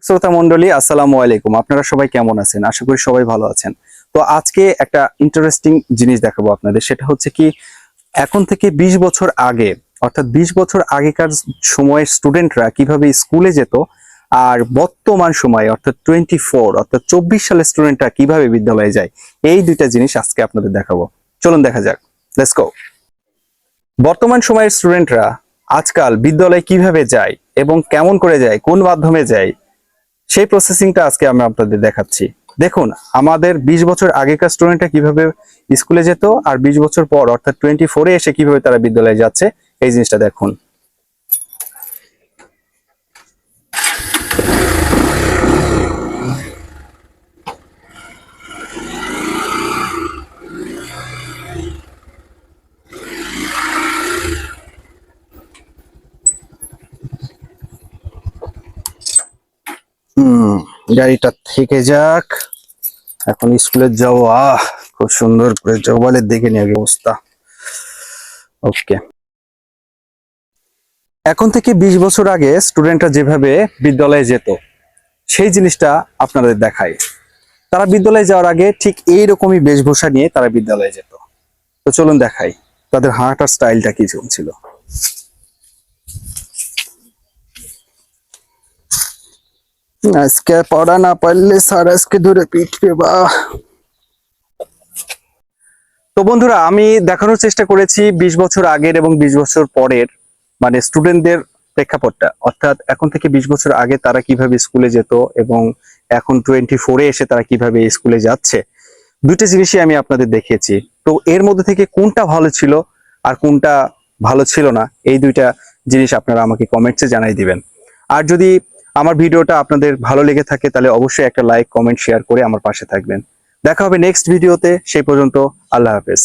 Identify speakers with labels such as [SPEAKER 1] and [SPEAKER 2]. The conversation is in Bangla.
[SPEAKER 1] শ্রোতা মণ্ডলী, আসসালামু আলাইকুম। আপনারা সবাই কেমন আছেন? আশা করি সবাই ভালো আছেন। তো আজকে একটা ইন্টারেস্টিং জিনিস দেখাবো আপনাদের। সেটা হচ্ছে কি, এখন থেকে 20 বছর আগে, অর্থাৎ 20 বছর আগেকার সময়ের স্টুডেন্টরা কিভাবে স্কুলে যেত, আর বর্তমান সময়ে অর্থাৎ 24 সালের স্টুডেন্টরা কিভাবে বিদ্যালয়ে যায়, এই দুইটা জিনিস আজকে আপনাদের দেখাবো। চলুন দেখা যাক। Let's go. বর্তমান সময়ের স্টুডেন্টরা আজকাল বিদ্যালয়ে কিভাবে যায় এবং কেমন করে যায়, কোন মাধ্যমে যায়, সেই প্রসেসিংটা আজকে আমি আপনাদের দেখাচ্ছি। দেখুন, আমাদের 20 বছর আগেকার স্টুডেন্টরা কিভাবে স্কুলে যেত, আর 20 বছর পর অর্থাৎ 24-এ এসে কিভাবে তারা বিদ্যালয়ে যাচ্ছে, এই জিনিসটা দেখুন। গাড়িটা থেকে যাক, এখন স্কুলে যাবো। খুব সুন্দর করে জবালের দেখে নিয়ে অবস্থা। ওকে, এখন থেকে 20 বছর আগে স্টুডেন্টরা যেভাবে বিদ্যালয়ে যেত, সেই জিনিসটা আপনাদের দেখায়। তারা বিদ্যালয়ে যাওয়ার আগে ঠিক এইরকমই বেশভূষা নিয়ে তারা বিদ্যালয়ে যেত। তো চলুন দেখাই তাদের হাঁটার স্টাইলটা কি ছিল। আজকে পড়া না পারলে স্যার আজকে ধরে পিটবে বা। তো বন্ধুরা, আমি দেখানোর চেষ্টা করেছি 20 বছর আগের এবং 20 বছর পরের, মানে স্টুডেন্টদের প্রেক্ষাপটটা, অর্থাৎ এখন থেকে 20 বছর আগে তারা কিভাবে স্কুলে যেত এবং এখন 24-এ এসে তারা কিভাবে স্কুলে যাচ্ছে। দুটো জিনিসই আমি আপনাদের দেখিয়েছি। তো এর মধ্যে থেকে কোনটা ভালো ছিল আর কোনটা ভালো ছিল না, এই দুইটা জিনিস আপনারা আমাকে কমেন্টসে জানাই দিবেন। আর যদি আমার ভিডিওটা আপনাদের ভালো লেগে থাকে, তাহলে অবশ্যই একটা লাইক, কমেন্ট, শেয়ার করে আমার পাশে থাকবেন। দেখা হবে নেক্সট ভিডিওতে। সেই পর্যন্ত আল্লাহ হাফেজ।